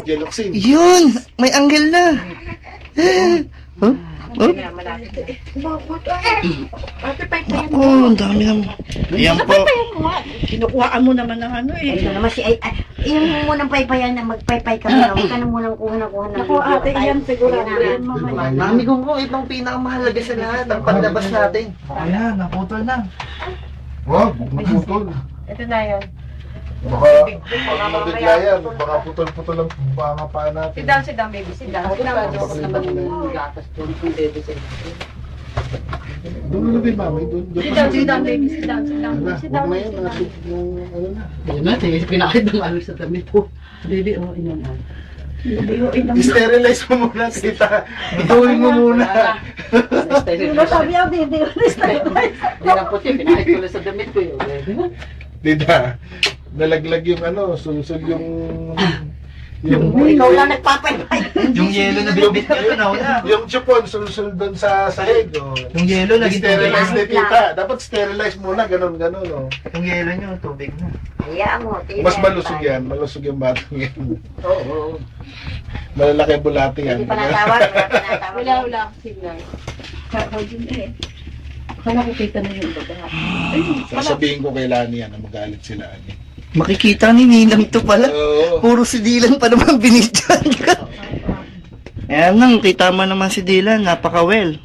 Jeloxin. Yun! May anghel na! Huh? Oh? Oh, ang dami naman. Ayan po. Kinukuhaan mo naman ng ano eh. Ito naman si yung munang paypayan na magpaypay kami na huwag ka na munang kuha ng Naku, ate, yan siguro. Mami ko po, itong pinakamahalaga sa lahat, ang paglabas natin. Ayan, naputol na. Wag, naputol. Ito na yan. Baka mabigla yan. Baka putol-putol ang mga paa natin. Sit down, baby. Sit down. Sit down. Doon na din, mami. Doon. Sit down, baby. Sit down. Wala, Sit wag down. na yan. Nasip yung ano na. Ayan natin, pinakit ng ano sa damit po. Baby, oh, inon na. I-sterilize mo muna, tita. Ituloy mo muna. Sabi ako, hindi ko na-sterilize. Hindi na puti, pinakit ko lang sa damit ko yun. Tita, nalaglag yung ano, sulsul yung... Ikaw lang nagpapaypay. Yung yelo na binibit ko na una. Yung chupon, sulsul doon sa sahig. Oh. Yung yelo naging tubig. I-sterilize ni tita. Dapat sterilize muna, ganun. Oh. Yung yelo nyo, tubig na. Hayaan mo. Mas malusog yan. Malusog yung batang yan. Oo. Malalaki bulati yan. Hindi pa natawag. Wala. Signal. Kala ko kita na yung baba. Sasabihin ko kay Lani yan na magalit sila. Makikita ni Ninang to pala. Oo. Puro si Dylan pa naman binidyan ka. Ayan nang, kita mo naman si Dylan, napaka-well.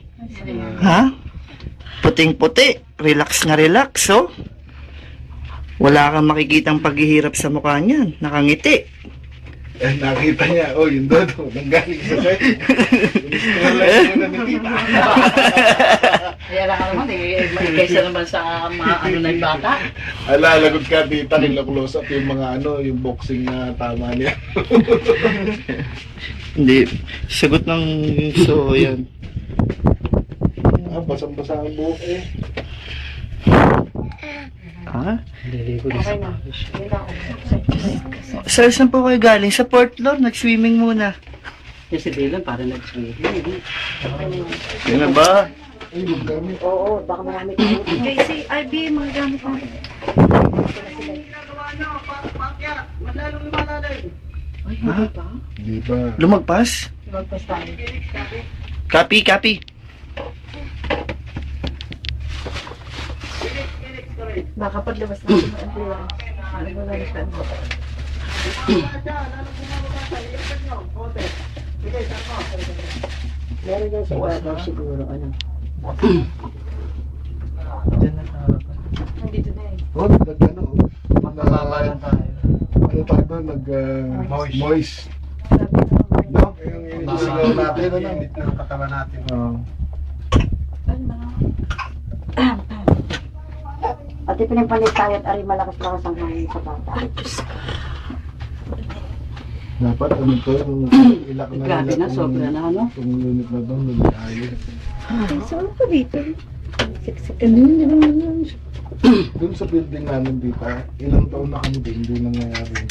Ha? Puting-puti. Relax na relax, oh. Wala kang makikitang paghihirap sa mukha niyan. Nakangiti. Eh, nakita niya, oh, yun doon, nanggaling sa sahig. Sterilize muna ni tita. Kaya lang naman eh, kaysa naman sa mga ano na yung bata. Ala, lagot ka, tita, kila-close up yung mga ano, yung boxing na tama niya. Hindi. Sagot ng so, yan. Basang-basa ang buhok eh. Ha? Naliligo din sa pawis. Sir, saan po kayo galing? Sa Port Lord, nag-swimming muna. Yung si Dylan para nag-swimming. Yun na ba? Ay, maggamit. Oo, baka marami tayo. JC, IB, mga gamit mo. Ay, hindi pa. Di ba? Lumagpas? Magpas tayo. Copy. Baka paglabas natin ang empleyado. Ano mo lang siya? Meron dyan sa water siguro. Ano? Diyan na sa harapan. Nandito na eh. Oh, nag-ano, Magkababa lang tayo. ano tayo doon, moist. No? Yung inisigaw natin, ano? ng katawan natin. Oo. At ipinapalit tayo at ari malakas-lakas ang hangin sa bata. Dapat ano to, ilak na Grabe na, sobra na ano. Itong unit na doon, nag-ayo. Saan ko dito? Doon sa building namin dito, ilang taon na kami din, hindi nangyayari yun.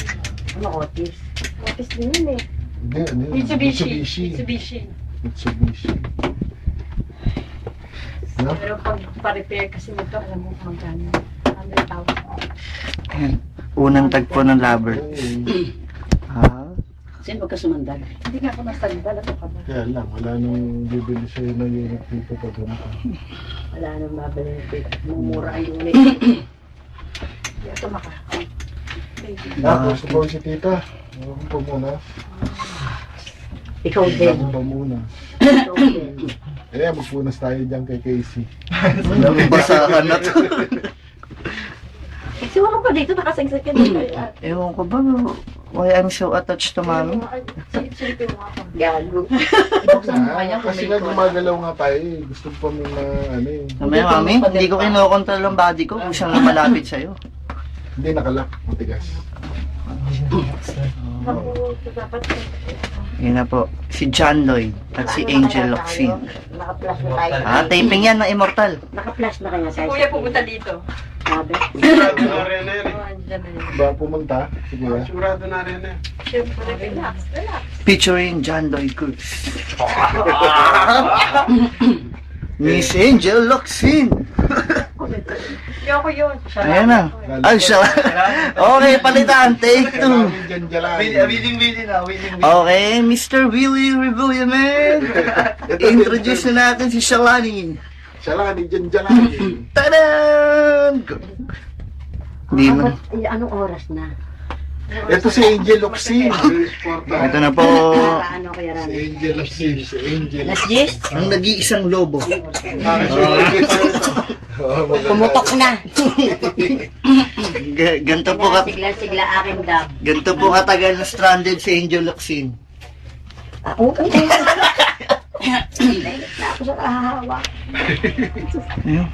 Ano, Otis? Office din yun eh. Hindi, ano yun? Mitsubishi. No? Pero pag pa-repair kasi nito, alam mo kung magkano. 100,000. Ayan. Unang tagpo ng lover. Ha? Sino ba kasumandag? Hindi nga ako nasagdal. Ano ka ba? Kaya lang, wala nang bibili sa'yo ng unit dito pag ganito. Wala nang mabili ng pita. Mumura ang unit. Hindi ako makaka. Tapos, ikaw si tita. Huwag po muna. Ikaw din. Huwag po muna. Ikaw din. Eh, magpunas tayo dyan kay Casey. Basahan na to. Kasi wala pa dito, nakasagsag ka na. Ewan ko ba, why I'm so attached to mommy? Silipin mo ako. Gago. Buksan mo kaya kung Kasi may nga gumagalaw nga tayo eh. Gusto ko pa muna ano eh. Mamaya, mami, hindi ko kinokontrol ang body ko kung saan malapit sa'yo. Hindi nakalak. Matigas. Dapat Yun na po, si John Lloyd at si Angel Locsin. Naka-flash na tayo. Taping yan ng Immortal. Naka-flash na kaya si tayo. Kuya pupunta dito. Sabi. Sigurado na rin Oo, andyan na yun. Ba pumunta? Siguro. Sigurado na rin eh. Siyempre, relax. Featuring John Lloyd Cruz. Miss Angel Locsin. Hindi ako yun. Ayan na. Ay, siya. Okay, palitan. Take two. Okay, Mr. Willie Revillaman. Introduce na natin si Shalani. Shalani, dyan. Tadan! Hindi mo. Anong oras na? Ito si Angel Oxy. Ito na po. Ano kaya Si Rani? Angel Oxy. Si Angel. Las 10? Ang nag-iisang lobo. Pumutok na. Ganto po Sigla aking dab. ganto po katagal na stranded si Angel Locsin. Oo. Na ako sa kahahawa. Ayun.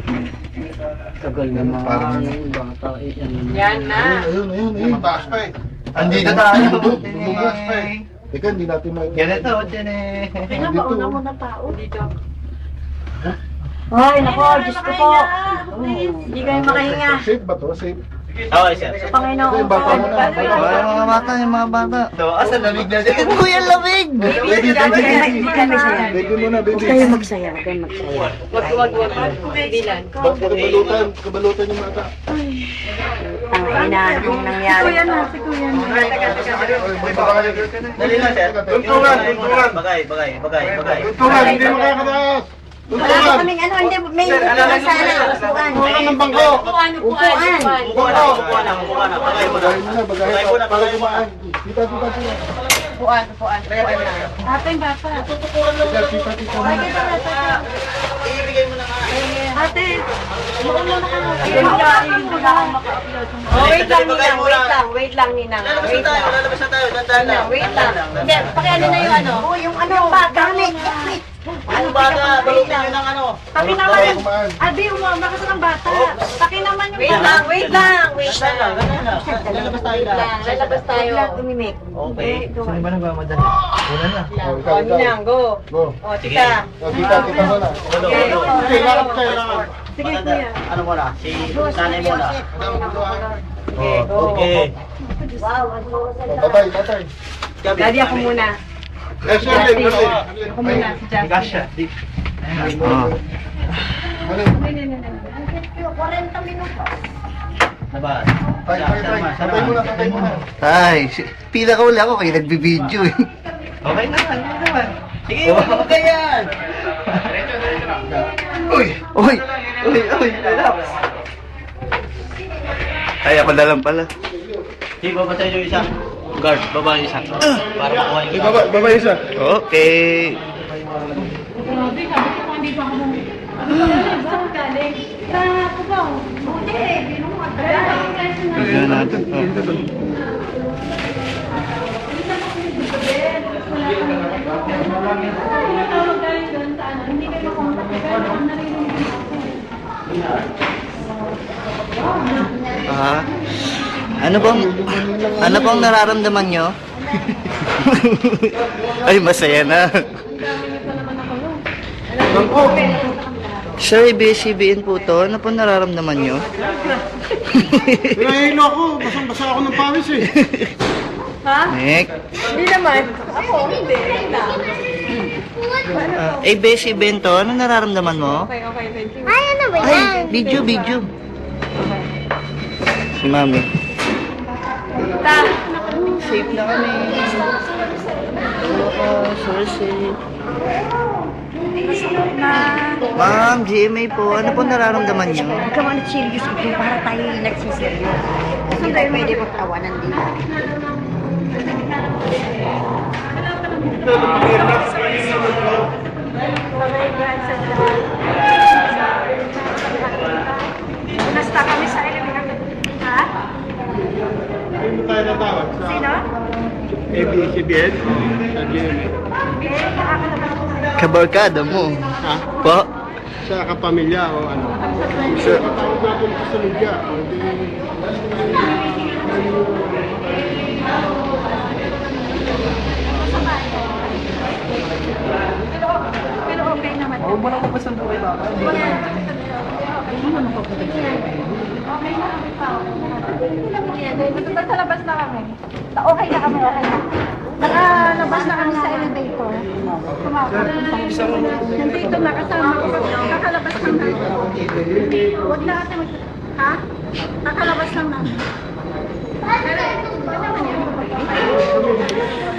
Tagal naman. Parang- Bata eh. Yan na. Ayun. Mataas pa eh. Andito tayo. Bumas pa eh. Teka, hindi natin Ganito, dyan eh. Okay na, mauna mo na tao. Dito. Ay, nako, Diyos ko po. Hindi kayo makahinga. Safe ba to? Safe. Okay, sir. Sa Panginoon Yung po. bata mo na. Yung mga bata. So, asa lamig na din. Kuya, lamig! Baby. Hindi kami saya. Baby mo na, Huwag baby. kayo magsaya. Huwag kayo magsaya. Wag. Bilan. Kabalutan yung mata. Ang inaano kong nangyari. Kuya na, si Kuya na. Dali na, sir. Tuntungan. Tuntungan, hindi makakataas. Wala pa kaming ano, hindi, may upuan sana. Upuan. Tuntungan ng bangko. Upuan. Bagayin mo na, bagayin mo na. Para gumaan. Kita. Upuan na. Ate, bata. Ate, mauna na ka na. Wait lang, Ninang. Wait lang. Wait lang. Hindi, pakiano na yung ano. Yung ano, yung bata. Ano bata? Balutin nyo ng ano. Taki naman. Abi, umama ka sa ng bata. Taki naman yung bata. Wait lang. Lalabas tayo. Huwag umimik. Okay. Sino ba nagmamadali? Una na. O, Ninang, go. Go. O, tita. Kita mo na. Okay. Kailangan. Sige, kuya. Ano muna? Si nanay muna. Okay, go. Tatay. Daddy, ako muna. Ako muna, si Justin. Gasha. Labas. Tatay mo na. Ay, pila ka wala ako kayo nagbibideo eh. Okay naman. Sige, huwag ka yan. Uy! Uy, relax. Ay, ako na lang pala. Sige, babasa yung isa. Guard, baba yung isa. Para makuha yung isa. Baba isa. Okay. Tignan natin. Ah, ano bang nararamdaman nyo? Ay, masaya na. Sir, ABS-CBN po to. Ano po nararamdaman nyo? Pinahilo ako. Basang-basa ako ng pawis eh. Ha? Nick? Hindi naman. Ako, hindi. ABS-CBN to. Ano nararamdaman mo? Okay, thank you. Ay, video. Si Mami. Ta. Safe na kami. Sure safe. Ma'am, GMA po. Ano po nararamdaman niyo? Huwag ka man serious ito para tayo nagsiserious. Hindi tayo pwede magtawanan dito. Nasta kami sa elevator. Ha? Hindi mo tayo natawag sa Sino? ABS-CBN. Sa GMA. Kabarkada mo. Ha? Po? Sa kapamilya o ano? Sa katawag natin sa media. Pero okay naman. Huwag mo na mapasan buhay ba? Sa labas na kami. Okay na kami. Nakalabas na kami sa elevator. Nandito na kasama ko. Kakalabas kami. Huwag na ate Ha? Kakalabas lang namin. Pero, ano naman yan?